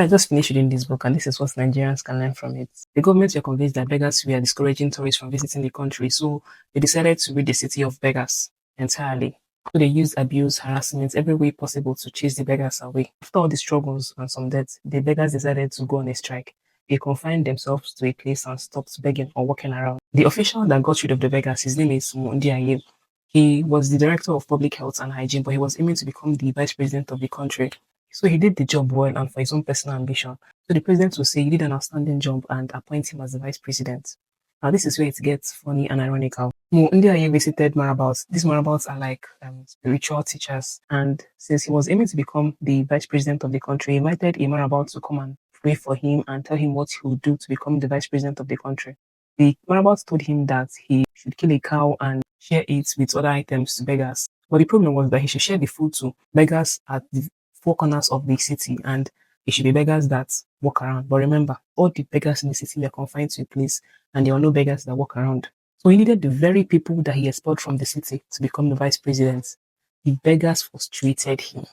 I just finished reading this book, and this is what Nigerians can learn from it. The government were convinced that beggars were discouraging tourists from visiting the country, so they decided to rid the city of beggars entirely. So they used abuse, harassment, every way possible to chase the beggars away. After all the struggles and some deaths, the beggars decided to go on a strike. They confined themselves to a place and stopped begging or walking around. The official that got rid of the beggars, his name is Mundi. He was the director of public health and hygiene, but he was aiming to become the vice president of the country. So he did the job well and for his own personal ambition. So the president will say he did an outstanding job and appoint him as the vice president. Now this is where it gets funny and ironical. Ndiaye visited marabouts. These marabouts are like spiritual teachers. And since he was aiming to become the vice president of the country, he invited a marabout to come and pray for him and tell him what he would do to become the vice president of the country. The marabout told him that he should kill a cow and share it with other items to beggars. But the problem was that he should share the food to beggars at the four corners of the city, and it should be beggars that walk around. But remember, all the beggars in the city were confined to a place, and there were no beggars that walk around. So he needed the very people that he expelled from the city to become the vice president. The beggars frustrated him.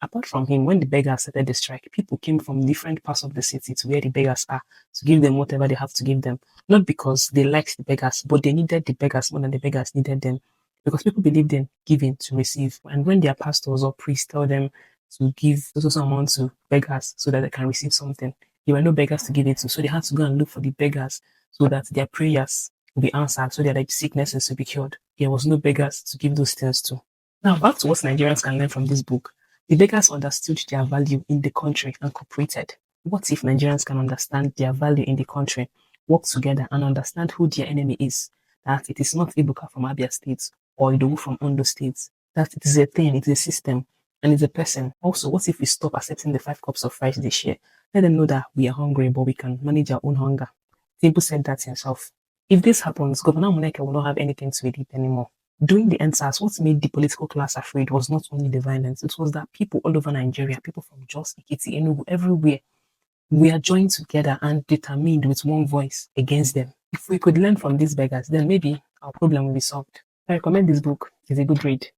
Apart from him, when the beggars started the strike, people came from different parts of the city to where the beggars are to give them whatever they have to give them. Not because they liked the beggars, but they needed the beggars more than the beggars needed them. Because people believed in giving to receive. And when their pastors or priests tell them to give also amount to beggars so that they can receive something, there were no beggars to give it to. So they had to go and look for the beggars so that their prayers will be answered, so that their sicknesses will be cured. There was no beggars to give those things to. Now, back to what Nigerians can learn from this book. The beggars understood their value in the country and cooperated. What if Nigerians can understand their value in the country, work together, and understand who their enemy is? That it is not Ibuka from Abia State or Idowu from Ondo State. That it is a thing, it is a system, and it's a person. Also, what if we stop accepting the 5 cups of rice they share? Let them know that we are hungry, but we can manage our own hunger. Tinubu said that himself. If this happens, Governor Muneke will not have anything to eat anymore. During the NSAS, what made the political class afraid was not only the violence, it was that people all over Nigeria, people from Jos, Ikiti, Enugu, everywhere, we are joined together and determined with one voice against them. If we could learn from these beggars, then maybe our problem will be solved. I recommend this book. It's a good read.